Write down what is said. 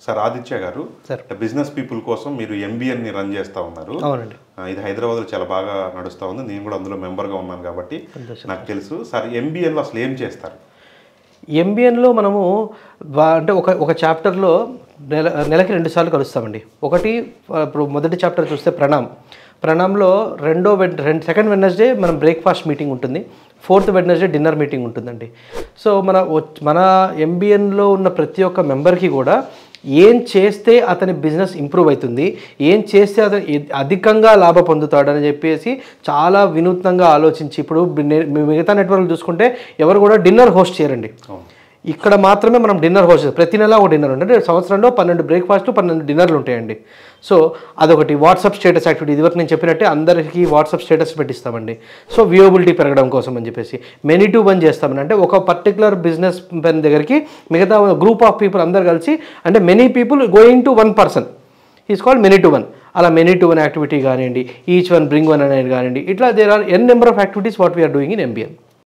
Sir Aditya గారు, business people కోసం మీరు ఎంబీఎన్ ని రన్ చేస్తూ ఉన్నారు. అవునండి. ఇది హైదరాబాద్లో చాలా బాగా నడుస్తూ ఉంది. నేను కూడా అందులో మెంబర్గా ఉన్నాను కాబట్టి నాకు తెలుసు. సార్ ఎంబీఎన్లో అసలు ఏం చేస్తారు? ఎంబీఎన్లో మనము అంటే ఒక చాప్టర్లో నెలకి 2 సార్లు కలుస్తామండి. ఒకటి ఇప్పుడు మొదటి చాప్టర్ చూస్తే ప్రణామ్లో సెకండ్ వెడ్నెస్డే మనం బ్రేక్ఫాస్ట్ మీటింగ్ ఉంటుంది. 4th వెడ్నెస్డే డిన్నర్ మీటింగ్ ఉంటుందండి. సో మన ఎంబీఎన్లో ఉన్న ప్రతి ఒక్క మెంబర్కి కూడా ఏం చేస్తే అతని బిజినెస్ ఇంప్రూవ్ అవుతుంది, ఏం చేస్తే అతను అధికంగా లాభ పొందుతాడని చెప్పేసి చాలా వినూత్నంగా ఆలోచించి, ఇప్పుడు మిగతా నెట్వర్క్లు చూసుకుంటే ఎవరు కూడా డిన్నర్ హోస్ట్ చేయరండి. ఇక్కడ మాత్రమే మనం డిన్నర్ హోస్ట్ చేస్తాం. ప్రతి నెల ఒక డిన్నర్ ఉంటుంది. సంవత్సరంలో 12 బ్రేక్ఫాస్ట్లు 12 డిన్నర్లు ఉంటాయండి. సో అదొకటి. వాట్సాప్ స్టేటస్ యాక్టివిటీ, ఇదివరకు నేను చెప్పినట్టే అందరికీ వాట్సాప్ స్టేటస్ పెట్టిస్తామండి. సో వ్యూయబిలిటీ పెరగడం కోసం అని చెప్పేసి మెనీ టు వన్ చేస్తామని, అంటే ఒక పర్టికులర్ బిజినెస్ పెన్ దగ్గరికి మిగతా గ్రూప్ ఆఫ్ పీపుల్ అందరు కలిసి, అంటే many people going to one person is called many to one. అలా మెనీ టు వన్ యాక్టివిటీ కానివ్వండి, ఈచ్ వన్ బ్రింగ్ వన్ అనేది కానివ్వండి, ఇట్లా there are n number of activities what we are doing in MBN.